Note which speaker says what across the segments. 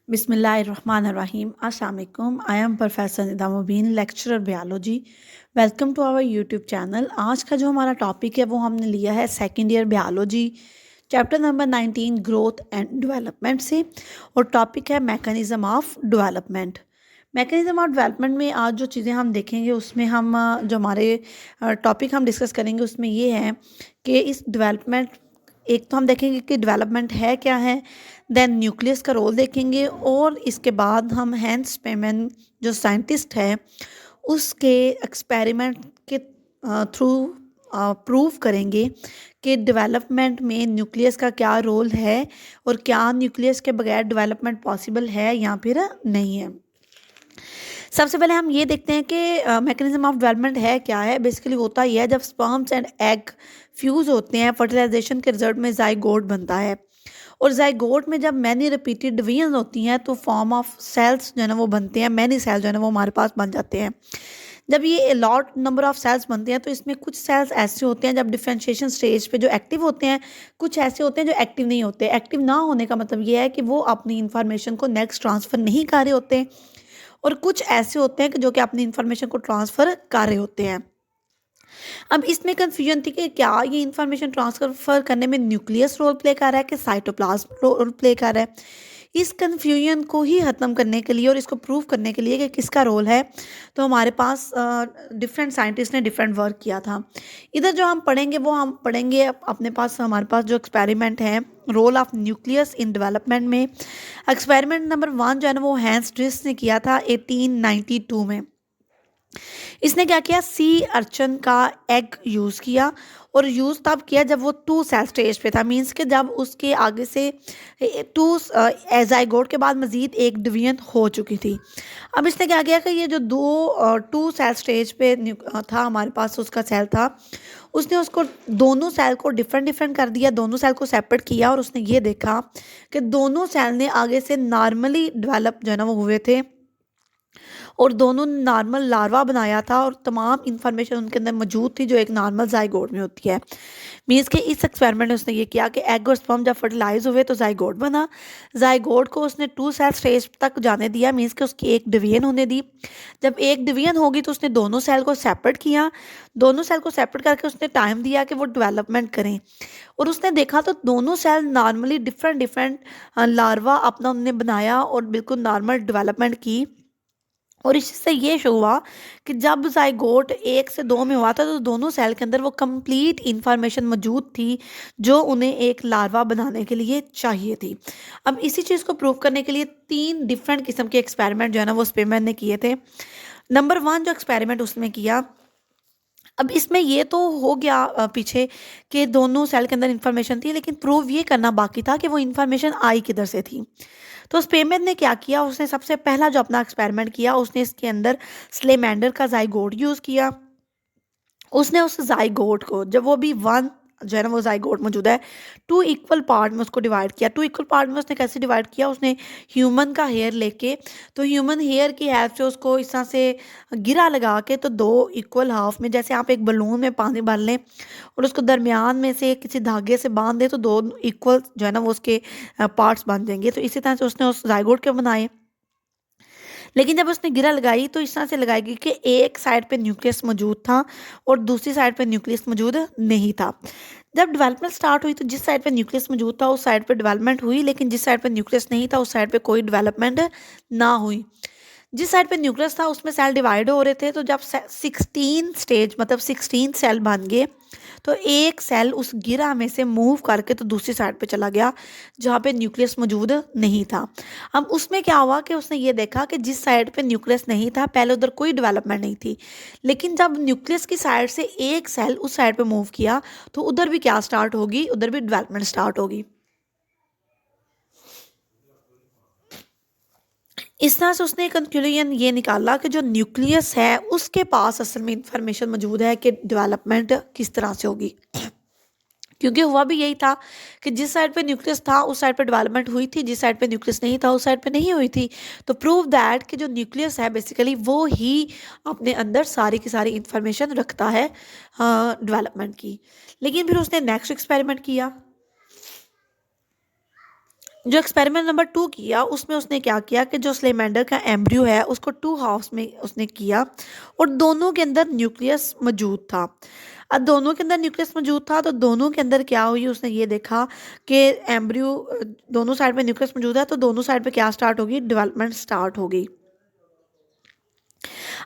Speaker 1: बिस्मिल्लाहिर्रहमानिर्रहीम। अस्सलाम वालेकुम। I am professor Nida Mubeen, lecturer biology. Welcome to our YouTube channel. आज का जो हमारा टॉपिक है वो हमने लिया है second year biology, chapter number 19 growth and development से, और टॉपिक है mechanism of development. Mechanism of development में आज जो चीज़ें हम देखेंगे उसमें हम जो हमारे टॉपिक हम डिस्कस करेंगे उसमें ये है कि इस डेवलपमेंट, एक तो हम देखेंगे कि डेवलपमेंट है क्या है, देन न्यूक्लियस का रोल देखेंगे, और इसके बाद हम हैंस पेमैन जो साइंटिस्ट है उसके एक्सपेरिमेंट के थ्रू प्रूव करेंगे कि डेवलपमेंट में न्यूक्लियस का क्या रोल है और क्या न्यूक्लियस के बगैर डेवलपमेंट पॉसिबल है या फिर नहीं है। सबसे पहले हम ये देखते हैं कि मैकेनिज्म ऑफ डेवलपमेंट है क्या है। बेसिकली होता ही है जब स्पर्म्स एंड एग फ्यूज़ होते हैं, फर्टिलाइजेशन के रिजल्ट में जाइगोट बनता है, और जाइगोट में जब मैनी रिपीटेड डिवीजन होती हैं तो फॉर्म ऑफ सेल्स जो है ना वो बनते हैं, मैनी सेल्स जो है ना वो हमारे पास बन जाते हैं। जब ये लॉट नंबर ऑफ सेल्स बनते हैं तो इसमें कुछ सेल्स ऐसे होते हैं जब डिफरेंशिएशन स्टेज पे जो एक्टिव होते हैं, कुछ ऐसे होते हैं जो एक्टिव नहीं होते। एक्टिव ना होने का मतलब ये है कि वो अपनी इंफॉर्मेशन को नेक्स्ट ट्रांसफ़र नहीं कर रहे होते, और कुछ ऐसे होते हैं कि जो कि अपनी इंफॉर्मेशन को ट्रांसफ़र कर रहे होते हैं। अब इसमें कन्फ्यूजन थी कि क्या ये इन्फॉर्मेशन ट्रांसफ़र करने में न्यूक्लियस रोल प्ले कर रहा है कि साइटोप्लाज्म रोल प्ले कर रहा है। इस कन्फ्यूजन को ही ख़त्म करने के लिए और इसको प्रूव करने के लिए कि किसका रोल है, तो हमारे पास डिफरेंट साइंटिस्ट ने डिफरेंट वर्क किया था। इधर जो हम पढ़ेंगे वो हम पढ़ेंगे अपने पास, हमारे पास जो एक्सपेरिमेंट है role of nucleus in development में। एक्सपेरिमेंट नंबर 1 जो है ना वो हैंस ड्रिस ने किया था 1892 में। इसने क्या किया, सी अर्चन का एग यूज़ किया, और यूज़ तब किया जब वो 2 सेल स्टेज पे था। मींस कि जब उसके आगे से 2 एजाइगोट के बाद मज़ीद एक डिवीजन हो चुकी थी। अब इसने क्या किया कि ये जो 2 सेल स्टेज पे था हमारे पास उसका सेल था, उसने उसको दोनों सेल को डिफरेंट डिफरेंट कर दिया, दोनों सेल को सेपरेट किया, और उसने ये देखा कि दोनों सेल ने आगे से नॉर्मली डेवलप जो है ना वो हुए थे, और दोनों नॉर्मल लार्वा बनाया था, और तमाम इंफॉर्मेशन उनके अंदर मौजूद थी जो एक नॉर्मल जाइगोट में होती है। मीन्स के इस एक्सपेरिमेंट में उसने ये किया कि एग और स्पर्म जब फर्टिलाइज हुए तो जाइगोट बना। जाइगोट को उसने 2 सेल स्टेज तक जाने दिया, मीन्स कि उसकी एक डिवीजन होने दी। जब एक डिवीजन होगी तो उसने दोनों सेल को सेपरेट किया, दोनों सेल को सेपरेट करके उसने टाइम दिया कि वो डेवलपमेंट करें, और उसने देखा तो दोनों cell normally different different larva अपना उन्होंने बनाया और बिल्कुल नॉर्मल डेवलपमेंट की। और इससे ये शो हुआ कि जब जाइगोट 1 से 2 में हुआ था तो दोनों सेल के अंदर वो कंप्लीट इंफॉर्मेशन मौजूद थी जो उन्हें एक लार्वा बनाने के लिए चाहिए थी। अब इसी चीज़ को प्रूव करने के लिए 3 डिफरेंट किस्म के एक्सपेरिमेंट जो है ना वो स्पेमैन ने किए थे। नंबर 1 जो एक्सपेरिमेंट उसने किया, अब इसमें ये तो हो गया पीछे कि दोनों सेल के अंदर इंफॉर्मेशन थी, लेकिन प्रूव ये करना बाकी था कि वो इंफॉर्मेशन आई किधर से थी। तो स्पेमैन ने क्या किया, उसने सबसे पहला जो अपना एक्सपेरिमेंट किया उसने इसके अंदर स्लेमेंडर का जाइगोट यूज़ किया। उसने उस जाइगोट को, जब वो भी 1 जो है ना वो जाइगोट मौजूद है, 2 इक्वल पार्ट में उसको डिवाइड किया। 2 इक्वल पार्ट में उसने कैसे डिवाइड किया, उसने ह्यूमन का हेयर लेके, तो ह्यूमन हेयर की हेल्प से उसको इस तरह से गिरा लगा के, तो 2 इक्वल हाफ में, जैसे आप एक बलून में पानी भर लें और उसको दरमियान में से किसी धागे से बांध दें तो 2 इक्वल जो है ना वो उसके पार्ट्स बन जाएंगे। तो इसी तरह से उसने उस जाइगोट के बनाए। लेकिन जब उसने गिरा लगाई तो इस तरह से लगाएगी कि एक साइड पे न्यूक्लियस मौजूद था और दूसरी साइड पे न्यूक्लियस मौजूद नहीं था। जब डेवलपमेंट स्टार्ट हुई तो जिस साइड पे न्यूक्लियस मौजूद था उस साइड पे डेवलपमेंट हुई, लेकिन जिस साइड पे न्यूक्लियस नहीं था उस साइड पे कोई डेवलपमेंट ना हुई। जिस साइड पे न्यूक्लियस था उसमें सेल डिवाइड हो रहे थे, तो जब 16 स्टेज मतलब 16 सेल बन गए तो एक सेल उस गिरा में से मूव करके तो दूसरी साइड पे चला गया जहाँ पे न्यूक्लियस मौजूद नहीं था। अब उसमें क्या हुआ कि उसने ये देखा कि जिस साइड पे न्यूक्लियस नहीं था पहले उधर कोई डेवलपमेंट नहीं थी, लेकिन जब न्यूक्लियस की साइड से एक सेल उस साइड पे मूव किया तो उधर भी क्या स्टार्ट होगी, उधर भी डेवलपमेंट स्टार्ट होगी। इस तरह से उसने कंक्लूजन ये निकाला कि जो न्यूक्लियस है उसके पास असल में इंफॉर्मेशन मौजूद है कि डेवलपमेंट किस तरह से होगी। क्योंकि हुआ भी यही था कि जिस साइड पे न्यूक्लियस था उस साइड पे डेवलपमेंट हुई थी, जिस साइड पे न्यूक्लियस नहीं था उस साइड पे नहीं हुई थी। तो प्रूव दैट कि जो न्यूक्लियस है बेसिकली वो ही अपने अंदर सारी की सारी इंफॉर्मेशन रखता है डेवलपमेंट की। लेकिन फिर उसने नेक्स्ट एक्सपेरिमेंट किया। जो एक्सपेरिमेंट नंबर 2 किया उसमें उसने क्या किया कि जो स्लेमेंडर का एम्ब्रियो है उसको 2 हाउस में उसने किया और दोनों के अंदर न्यूक्लियस मौजूद था। अब दोनों के अंदर न्यूक्लियस मौजूद था तो दोनों के अंदर क्या हुई, उसने ये देखा कि एम्ब्रियो दोनों साइड में न्यूक्लियस मौजूद है तो दोनों साइड पे क्या स्टार्ट होगी, डेवलपमेंट स्टार्ट होगी।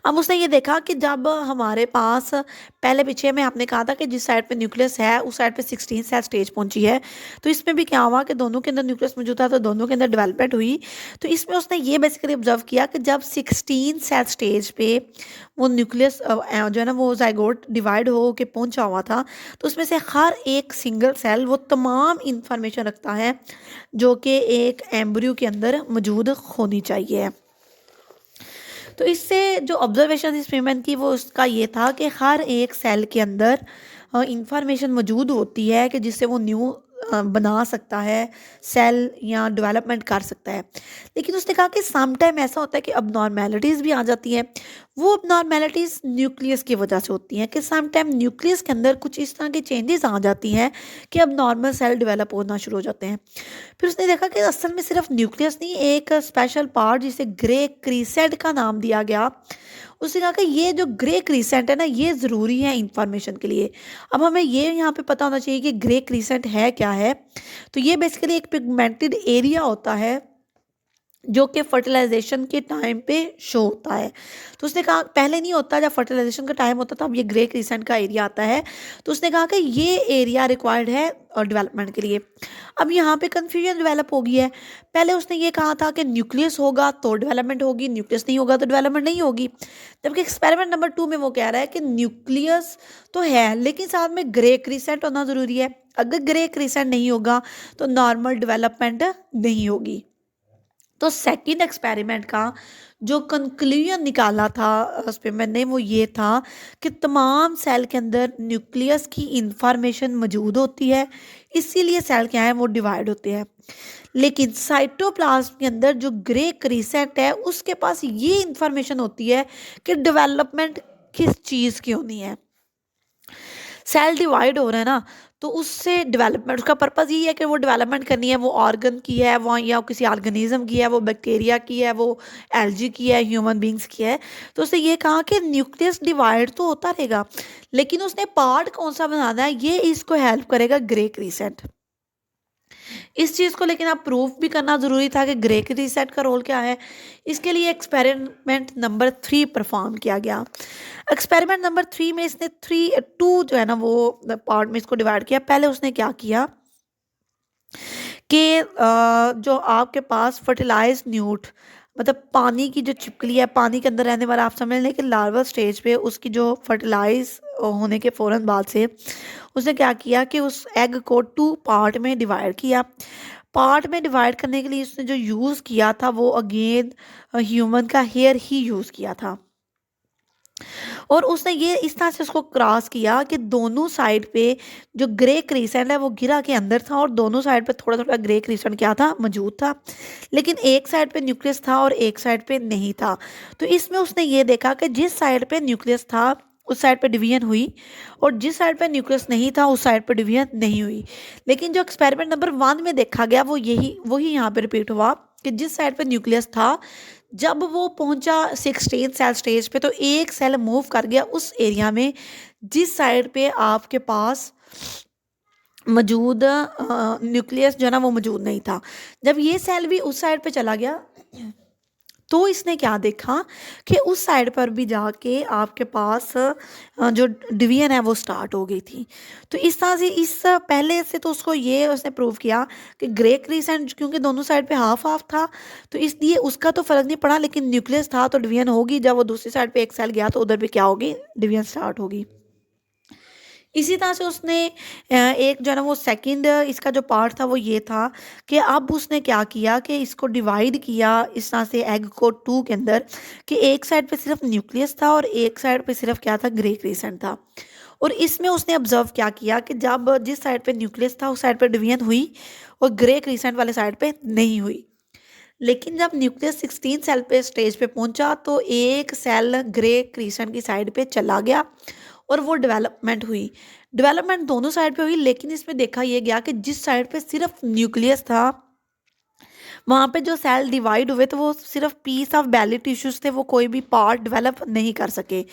Speaker 1: अब उसने ये देखा कि जब हमारे पास पहले पीछे में आपने कहा था कि जिस साइड पे न्यूक्लियस है उस साइड पे 16 सेल स्टेज पहुंची है, तो इसमें भी क्या हुआ कि दोनों के अंदर न्यूक्लियस मौजूद था तो दोनों के अंदर डेवलपमेंट हुई। तो इसमें उसने ये बेसिकली ऑब्जर्व किया कि जब 16 सेल स्टेज पे वो न्यूक्लियस जो है ना वो जाइगोट डिवाइड हो के पहुंचा हुआ था, तो उसमें से हर एक सिंगल सेल वो तमाम इंफॉर्मेशन रखता है जो कि एक एम्ब्रियो के अंदर मौजूद होनी चाहिए। तो इससे जो ऑब्जर्वेशन इस एक्सपेरिमेंट की वो उसका ये था कि हर एक सेल के अंदर इंफॉर्मेशन मौजूद होती है कि जिससे वो न्यू बना सकता है सेल या डेवलपमेंट कर सकता है। लेकिन उसने कहा कि सम टाइम ऐसा होता है कि अबनॉर्मेलिटीज़ भी आ जाती हैं। वो अबनॉर्मेलिटीज़ न्यूक्लियस की वजह से होती हैं कि सम टाइम न्यूक्लियस के अंदर कुछ इस तरह की चेंजेस आ जाती हैं कि अब नॉर्मल सेल डेवलप होना शुरू हो जाते हैं। फिर उसने देखा कि असल में सिर्फ न्यूक्लियस नहीं, एक स्पेशल पार्ट जिसे ग्रे क्रीसेंट का नाम दिया गया। उसने कहा कि ये जो ग्रे क्रीसेंट है ना ये ज़रूरी है इंफॉर्मेशन के लिए। अब हमें ये यहाँ पे पता होना चाहिए कि ग्रे क्रीसेंट है क्या है। तो ये बेसिकली एक पिगमेंटेड एरिया होता है जो कि फर्टिलाइजेशन के टाइम पे शो होता है। तो उसने कहा पहले नहीं होता, जब फर्टिलाइजेशन का टाइम होता तब ये ग्रे क्रीसेंट का एरिया आता है। तो उसने कहा कि ये एरिया रिक्वायर्ड है डेवलपमेंट के लिए। अब यहाँ पे कन्फ्यूजन डेवलप हो गई है। पहले उसने ये कहा था कि न्यूक्लियस होगा तो डेवलपमेंट होगी, न्यूक्लियस नहीं होगा तो डेवलपमेंट नहीं होगी। जबकि एक्सपेरिमेंट नंबर 2 में वो कह रहा है कि न्यूक्लियस तो है लेकिन साथ में ग्रे क्रीसेंट होना ज़रूरी है। अगर ग्रे क्रीसेंट नहीं होगा तो नॉर्मल डेवलपमेंट नहीं होगी। तो सेकंड एक्सपेरिमेंट का जो कंक्लूजन निकाला था एक्सपेरिमेंट ने वो ये था कि तमाम सेल के अंदर न्यूक्लियस की इंफॉर्मेशन मौजूद होती है, इसीलिए सेल क्या है वो डिवाइड होते हैं। लेकिन साइटोप्लाज्म के अंदर जो ग्रे क्रीसेंट है उसके पास ये इंफॉर्मेशन होती है कि डेवलपमेंट किस चीज़ की होनी है। सेल डिवाइड हो रहा है ना, तो उससे डेवलपमेंट, उसका पर्पज़ यही है कि वो डेवलपमेंट करनी है, वो ऑर्गन की है वो या किसी ऑर्गेनिज्म की है, वो बैक्टीरिया की है, वो एल्गी की है, ह्यूमन बींग्स की है। तो उसने ये कहा कि न्यूक्लियस डिवाइड तो होता रहेगा लेकिन उसने पार्ट कौन सा बनाना है ये इसको हेल्प करेगा ग्रे क्रीसेंट। इस चीज़ को लेकिन आप प्रूफ भी करना ज़रूरी था कि ग्रे क्रीसेंट का रोल क्या है। इसके लिए एक्सपेरिमेंट नंबर 3 परफॉर्म किया गया। एक्सपेरिमेंट नंबर 3 में इसने 2 जो है ना वो पार्ट में इसको डिवाइड किया। पहले उसने क्या किया कि जो आपके पास फर्टिलाइज न्यूट मतलब पानी की जो छिपकली है, पानी के अंदर रहने वाला, आप समझ लें कि लार्वल स्टेज पे उसकी जो फर्टिलाइज होने के फ़ौरन बाद से उसने क्या किया कि उस एग को 2 पार्ट में डिवाइड किया। पार्ट में डिवाइड करने के लिए उसने जो यूज़ किया था वो अगेन ह्यूमन का हेयर ही यूज़ किया था। और उसने ये इस तरह से उसको क्रॉस किया कि दोनों साइड पे जो ग्रे क्रीसेंट है वो गिरा के अंदर था और दोनों साइड पे थोड़ा थोड़ा ग्रे क्रीसेंट क्या था मौजूद था। लेकिन एक साइड पे न्यूक्लियस था और एक साइड पे नहीं था। तो इसमें उसने ये देखा कि जिस साइड पे न्यूक्लियस था उस साइड पे डिवीजन हुई और जिस साइड पे न्यूक्लियस नहीं था उस साइड पे डिवीजन नहीं हुई। लेकिन जो एक्सपेरिमेंट नंबर 1 में देखा गया वो वही यहाँ पे रिपीट हुआ कि जिस साइड पे न्यूक्लियस था जब वो पहुंचा 16 सेल स्टेज पे तो एक सेल मूव कर गया उस एरिया में जिस साइड पे आपके पास मौजूद न्यूक्लियस जो है ना वो मौजूद नहीं था। जब ये सेल भी उस साइड पे चला गया तो इसने क्या देखा कि उस साइड पर भी जाके आपके पास जो डिवीजन है वो स्टार्ट हो गई थी। तो इस तरह से इस पहले से तो उसको ये उसने प्रूव किया कि ग्रे क्रीसेंट क्योंकि दोनों साइड पे हाफ हाफ था तो इसलिए उसका तो फर्क नहीं पड़ा, लेकिन न्यूक्लियस था तो डिवीजन होगी। जब वो दूसरी साइड पे एक सेल गया तो उधर भी क्या होगी, डिवीजन स्टार्ट होगी। इसी तरह से उसने एक जो है ना वो सेकंड इसका जो पार्ट था वो ये था कि अब उसने क्या किया कि इसको डिवाइड किया इस तरह से एग को 2 के अंदर कि एक साइड पे सिर्फ न्यूक्लियस था और एक साइड पे सिर्फ क्या था, ग्रे क्रीसेंट था। और इसमें उसने ऑब्जर्व क्या किया कि जब जिस साइड पे न्यूक्लियस था उस साइड पे डिवीजन हुई और ग्रे क्रीसेंट वाले साइड पे नहीं हुई। लेकिन जब न्यूक्लियस 16 सेल पे स्टेज पे पहुंचा तो एक सेल ग्रे क्रीसेंट की साइड पे चला गया और वो डेवलपमेंट हुई। डेवलपमेंट दोनों साइड पे हुई लेकिन इसमें देखा ये गया कि जिस साइड पे सिर्फ न्यूक्लियस था वहाँ पे जो सेल डिवाइड हुए तो वो सिर्फ पीस ऑफ बैली टिश्यूज थे, वो कोई भी पार्ट डेवलप नहीं कर सके।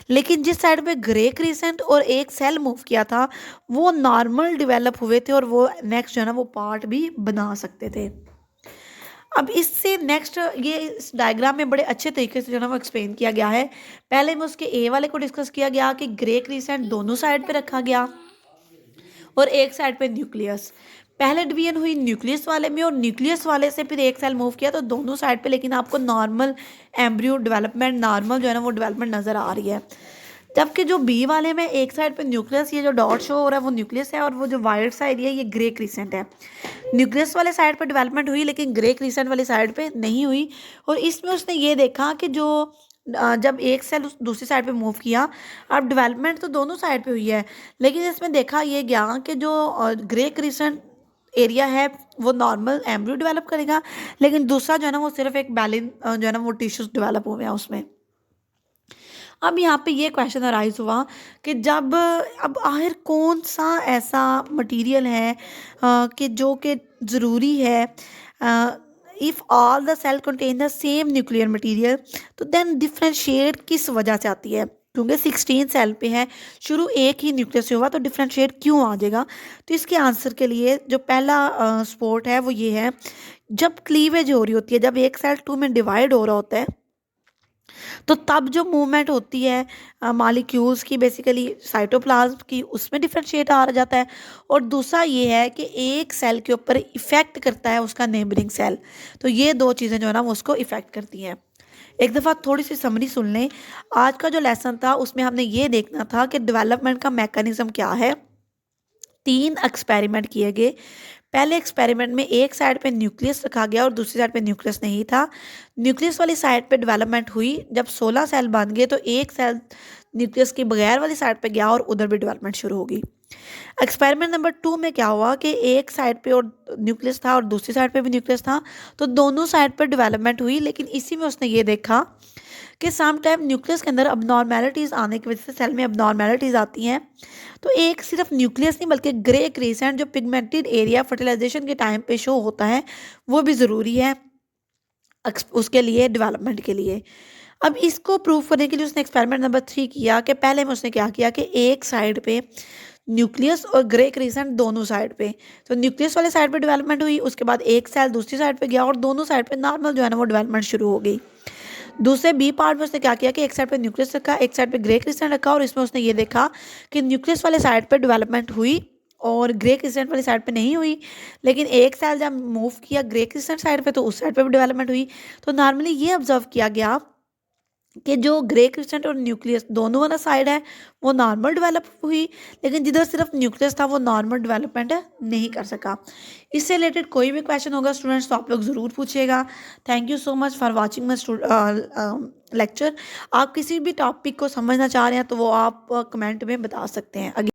Speaker 1: लेकिन जिस साइड पे ग्रे क्रिसेंट और एक सेल मूव किया था वो नॉर्मल डेवलप हुए थे और वो नेक्स्ट जो है ना वो पार्ट भी बना सकते थे। अब इससे नेक्स्ट ये इस डायग्राम में बड़े अच्छे तरीके से जो है ना वो एक्सप्लेन किया गया है। पहले में उसके ए वाले को डिस्कस किया गया कि ग्रे क्रिसेंट दोनों साइड पे रखा गया और एक साइड पे न्यूक्लियस। पहले डिवीजन हुई न्यूक्लियस वाले में और न्यूक्लियस वाले से फिर एक सेल मूव किया तो दोनों साइड पे, लेकिन आपको नॉर्मल एम्ब्रियो डेवलपमेंट, नॉर्मल जो है ना वो डेवलपमेंट नज़र आ रही है। जबकि जो बी वाले में एक साइड पे न्यूक्लियस, ये जो डॉट शो हो रहा है वो न्यूक्लियस है और वो जो वाइट सा एरिया है ये ग्रे क्रिसेंट है। न्यूक्लियस वाले साइड पे डेवलपमेंट हुई लेकिन ग्रे क्रिसेंट वाली साइड पे नहीं हुई। और इसमें उसने ये देखा कि जो जब एक सेल दूसरी साइड पे मूव किया, अब डेवलपमेंट तो दोनों साइड पे हुई है, लेकिन इसमें देखा ये गया कि जो ग्रे क्रिसेंट एरिया है वो नॉर्मल एम्ब्रियो डेवलप करेगा, लेकिन दूसरा जो है ना वो सिर्फ एक बैलिन जो है ना वो टिश्यूज डेवलप हुए हैं उसमें। अब यहाँ पे ये क्वेश्चन अराइज हुआ कि जब अब आखिर कौन सा ऐसा मटेरियल है कि जो कि ज़रूरी है, if all the cell contain the same nuclear material, तो देन डिफ्रेंशिएट किस वजह से आती है? क्योंकि 16 सेल पे है, शुरू एक ही न्यूक्लियस से हुआ तो डिफ्रेंशिएट क्यों आ जाएगा? तो इसके आंसर के लिए जो पहला स्पोर्ट है वो ये है, जब क्लीवेज हो रही होती है, जब एक सेल टू में डिवाइड हो रहा होता है तो तब जो मूवमेंट होती है मॉलिक्यूल्स की, बेसिकली साइटोप्लाज्म की, उसमें डिफरेंशिएट आ जाता है। और दूसरा ये है कि एक सेल के ऊपर इफ़ेक्ट करता है उसका नेबरिंग सेल। तो ये दो चीज़ें जो है ना वो उसको इफ़ेक्ट करती हैं। एक दफ़ा थोड़ी सी समरी सुन लें। आज का जो लेसन था उसमें हमने ये देखना था कि डेवलपमेंट का मैकेनिज्म क्या है। 3 एक्सपेरिमेंट किए गए। पहले एक्सपेरिमेंट में एक साइड पे न्यूक्लियस रखा गया और दूसरी साइड पे न्यूक्लियस नहीं था। न्यूक्लियस वाली साइड पे डेवलपमेंट हुई, जब 16 सेल बन गए तो एक सेल न्यूक्लियस के बगैर वाली साइड पे गया और उधर भी डेवलपमेंट शुरू होगी। एक्सपेरिमेंट नंबर 2 में क्या हुआ कि एक साइड पे और न्यूक्लियस था और दूसरी साइड पे भी न्यूक्लियस था, तो दोनों साइड पे डेवलपमेंट हुई, लेकिन इसी में उसने ये देखा कि सम टाइम न्यूक्लियस के अंदर अबनॉर्मेलिटीज़ आने की वजह से सेल में अबनॉर्मेलिटीज़ आती हैं। तो एक सिर्फ न्यूक्लियस नहीं बल्कि ग्रे क्रिसेंट जो पिगमेंटेड एरिया फर्टिलाइजेशन के टाइम पे शो होता है वो भी ज़रूरी है उसके लिए, डेवलपमेंट के लिए। अब इसको प्रूव करने के लिए उसने एक्सपेरिमेंट नंबर 3 किया कि पहले में उसने क्या किया कि एक साइड पे न्यूक्लियस और ग्रे क्रिसेंट दोनों साइड पे, तो न्यूक्लियस वाले साइड पे डेवलपमेंट हुई, उसके बाद एक सेल दूसरी साइड पे गया और दोनों साइड पे नॉर्मल जो है ना वो डेवलपमेंट शुरू हो गई। दूसरे बी पार्ट में उसने क्या किया कि एक साइड पे न्यूक्लियस रखा, एक साइड पे ग्रे क्रिस्टल रखा और इसमें उसने ये देखा कि न्यूक्लियस वाले साइड पे डेवलपमेंट हुई और ग्रे क्रिस्टल वाली साइड पे नहीं हुई। लेकिन एक सेल जब मूव किया ग्रे क्रिस्टल साइड पे तो उस साइड पे भी डेवलपमेंट हुई। तो नॉर्मली ये ऑब्जर्व किया गया कि जो ग्रे क्रिस्टल और न्यूक्लियस दोनों वाला साइड है वो नॉर्मल डेवलप हुई, लेकिन जिधर सिर्फ न्यूक्लियस था वो नॉर्मल डेवलपमेंट नहीं कर सका। इससे रिलेटेड कोई भी क्वेश्चन होगा स्टूडेंट्स तो आप लोग ज़रूर पूछिएगा। Thank you so much for watching my lecture. आप किसी भी टॉपिक को समझना चाह रहे हैं तो वो आप कमेंट में बता सकते हैं।